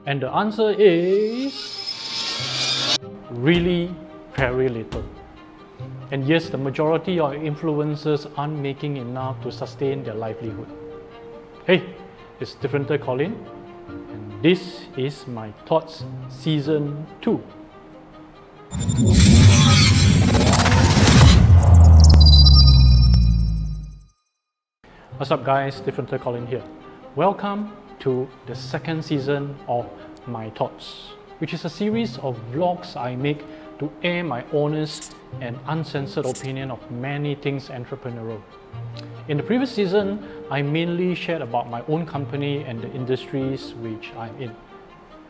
And the answer is really very little. And yes, the majority of influencers aren't making enough to sustain their livelihood. Hey, it's Differenter Colin, and this is my Thoughts Season 2. What's up guys, Differenter Colin here. Welcome to the second season of My Thoughts, which is a series of vlogs I make to air my honest and uncensored opinion of many things entrepreneurial. In the previous season, I mainly shared about my own company and the industries which I'm in.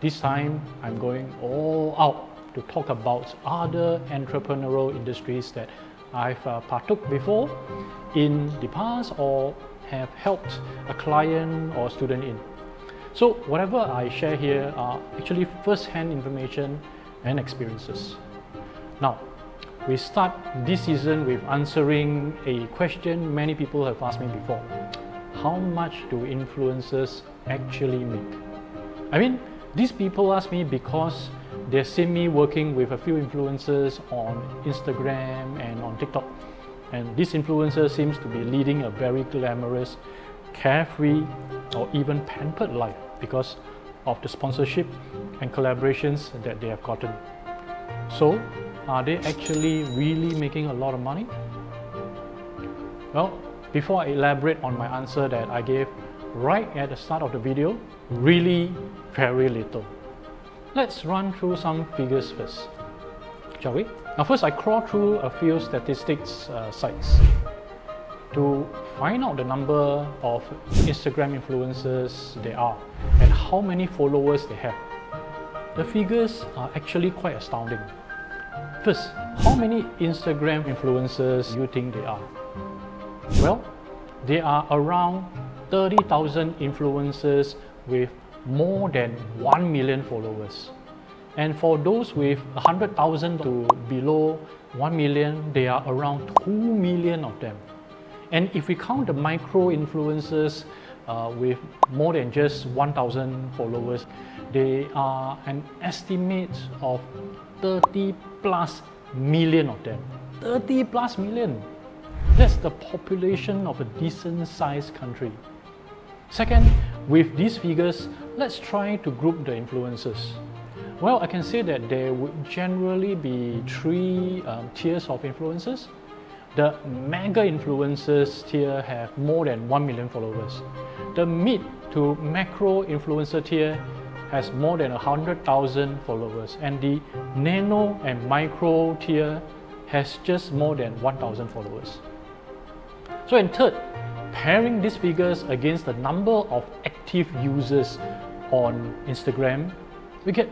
This time, I'm going all out to talk about other entrepreneurial industries that I've partook before in the past or have helped a client or student in. So whatever I share here are actually first-hand information and experiences. Now, we start this season with answering a question many people have asked me before. How much do influencers actually make? I mean, these people ask me because they've seen me working with a few influencers on Instagram and on TikTok. And this influencer seems to be leading a very glamorous, carefree, or even pampered life because of the sponsorship and collaborations that they have gotten. So, are they actually really making a lot of money? Well, before I elaborate on my answer that I gave right at the start of the video, really very little. Let's run through some figures first, shall we? Now first, I crawl through a few statistics sites to find out the number of Instagram influencers there are and how many followers they have. The figures are actually quite astounding. First, how many Instagram influencers do you think there are? Well, there are around 30,000 influencers with more than 1 million followers. And for those with 100,000 to below 1 million, there are around 2 million of them. And if we count the micro influencers with more than just 1,000 followers, they are an estimate of 30 plus million of them. 30 plus million! That's the population of a decent sized country. Second, with these figures, let's try to group the influencers. Well, I can say that there would generally be three tiers of influencers. The mega influencers tier have more than 1 million followers. The mid to macro influencer tier has more than 100,000 followers, and the nano and micro tier has just more than 1,000 followers. So in third, pairing these figures against the number of active users on Instagram, we get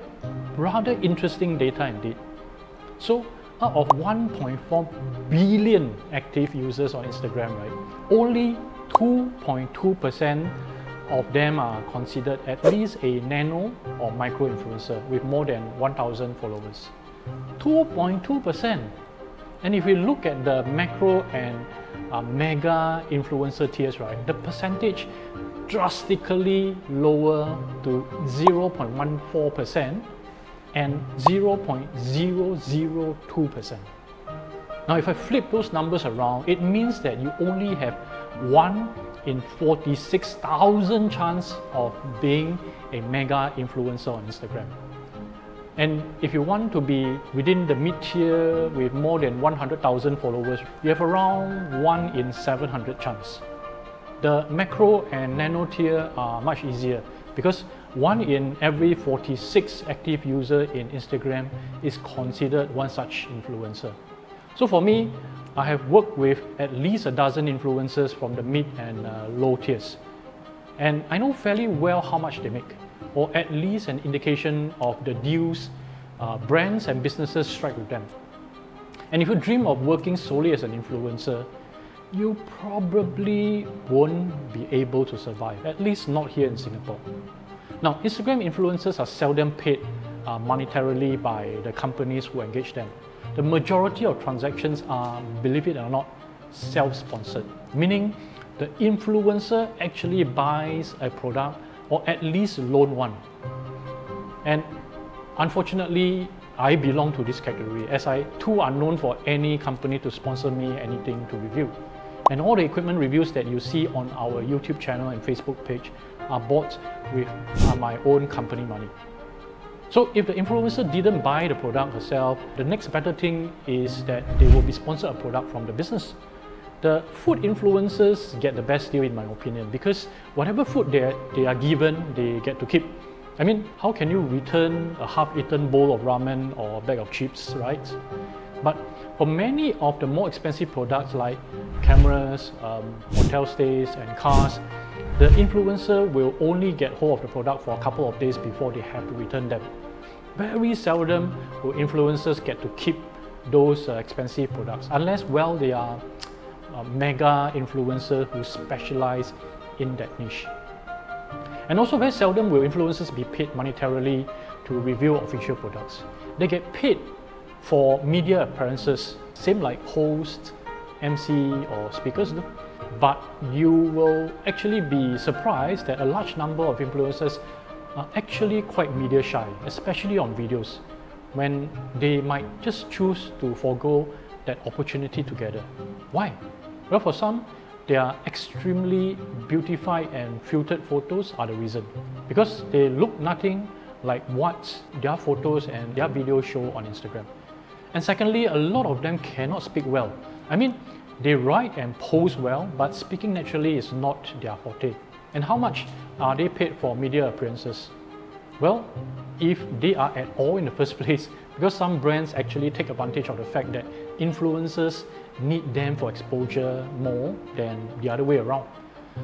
rather interesting data indeed. So out of 1.4 billion active users on Instagram, right, only 2.2% of them are considered at least a nano or micro influencer with more than 1,000 followers. 2.2%! And if we look at the macro and mega influencer tiers, right, the percentage drastically lower to 0.14% and 0.002%. Now if I flip those numbers around, it means that you only have 1 in 46,000 chance of being a mega influencer on Instagram. And if you want to be within the mid-tier with more than 100,000 followers, you have around 1 in 700 chance. The macro and nano tier are much easier because 1 in every 46 active user in Instagram is considered one such influencer. So for me, I have worked with at least a dozen influencers from the mid and low tiers. And I know fairly well how much they make, or at least an indication of the deals brands and businesses strike with them. And if you dream of working solely as an influencer, you probably won't be able to survive, at least not here in Singapore. Now, Instagram influencers are seldom paid monetarily by the companies who engage them. The majority of transactions are, believe it or not, self-sponsored, meaning the influencer actually buys a product or at least loan one. And unfortunately, I belong to this category, as I too unknown for any company to sponsor me anything to review. And all the equipment reviews that you see on our YouTube channel and Facebook page are bought with my own company money. So if the influencer didn't buy the product herself, the next better thing is that they will be sponsored a product from the business. The food influencers get the best deal in my opinion, because whatever food they are given, they get to keep. I mean, how can you return a half-eaten bowl of ramen or a bag of chips, right? But for many of the more expensive products like cameras, hotel stays and cars, the influencer will only get hold of the product for a couple of days before they have to return them. Very seldom will influencers get to keep those expensive products, unless, well, they are mega influencers who specialize in that niche. And also very seldom will influencers be paid monetarily to review official products. They get paid for media appearances, same like hosts, MC or speakers do. But you will actually be surprised that a large number of influencers are actually quite media shy, especially on videos, when they might just choose to forego that opportunity together. Why? Well, for some, their extremely beautified and filtered photos are the reason, because they look nothing like what their photos and their videos show on Instagram. And secondly, a lot of them cannot speak well. I mean, they write and pose well, but speaking naturally is not their forte. And how much are they paid for media appearances? Well, if they are at all in the first place, because some brands actually take advantage of the fact that influencers need them for exposure more than the other way around.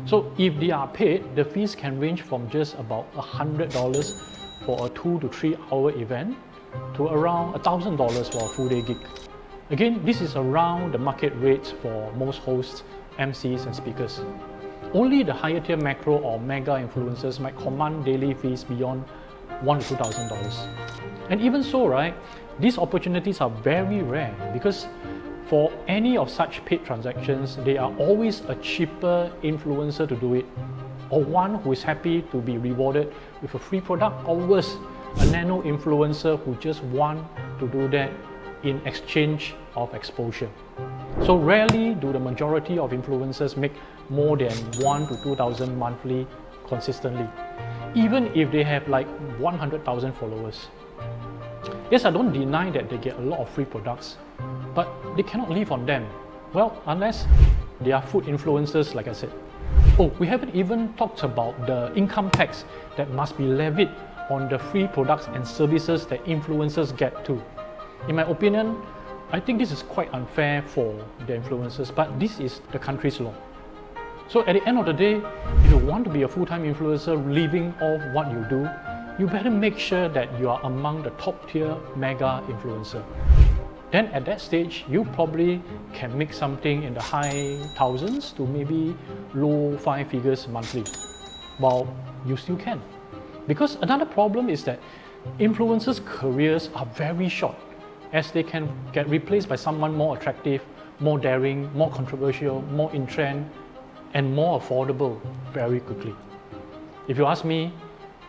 So if they are paid, the fees can range from just about $100 for a 2 to 3 hour event to around $1,000 for a full day gig. Again, this is around the market rates for most hosts, MCs and speakers. Only the higher tier macro or mega influencers might command daily fees beyond $1,000 to $2,000. And even so, right, these opportunities are very rare, because for any of such paid transactions, they are always a cheaper influencer to do it, or one who is happy to be rewarded with a free product, or worse, a nano influencer who just want to do that in exchange of exposure. So rarely do the majority of influencers make more than $1,000 to $2,000 monthly consistently, even if they have like 100,000 followers. Yes, I don't deny that they get a lot of free products, but they cannot live on them. Well, unless they are food influencers, like I said. Oh, we haven't even talked about the income tax that must be levied on the free products and services that influencers get too. In my opinion, I think this is quite unfair for the influencers, but this is the country's law. So at the end of the day, if you want to be a full-time influencer living off what you do, you better make sure that you are among the top tier mega influencer. Then at that stage, you probably can make something in the high thousands to maybe low 5 figures monthly. Well, you still can. Because another problem is that influencers' careers are very short, as they can get replaced by someone more attractive, more daring, more controversial, more in trend, and more affordable very quickly. If you ask me,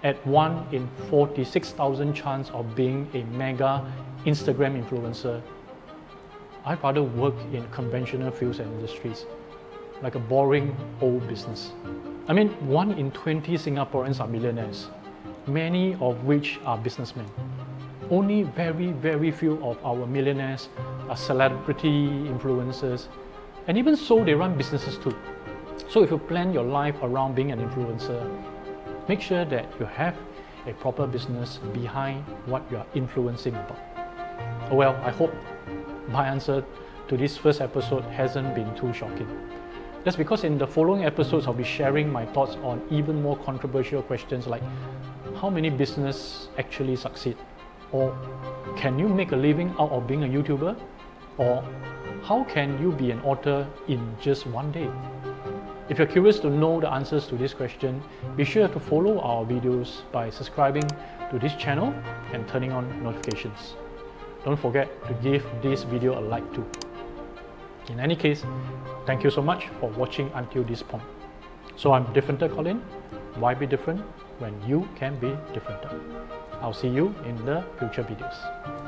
at 1 in 46,000 chance of being a mega Instagram influencer, I'd rather work in conventional fields and industries, like a boring old business. I mean, 1 in 20 Singaporeans are millionaires, many of which are businessmen. Only very, very few of our millionaires are celebrity influencers, and even so, they run businesses too. So if you plan your life around being an influencer, make sure that you have a proper business behind what you are influencing about. Oh well, I hope my answer to this first episode hasn't been too shocking. That's because in the following episodes, I'll be sharing my thoughts on even more controversial questions like how many businesses actually succeed? Or can you make a living out of being a YouTuber? Or how can you be an author in just one day? If you're curious to know the answers to this question, be sure to follow our videos by subscribing to this channel and turning on notifications. Don't forget to give this video a like too. In any case, thank you so much for watching until this point. So I'm Differenter Colin. Why be different when you can be differenter? I'll see you in the future videos.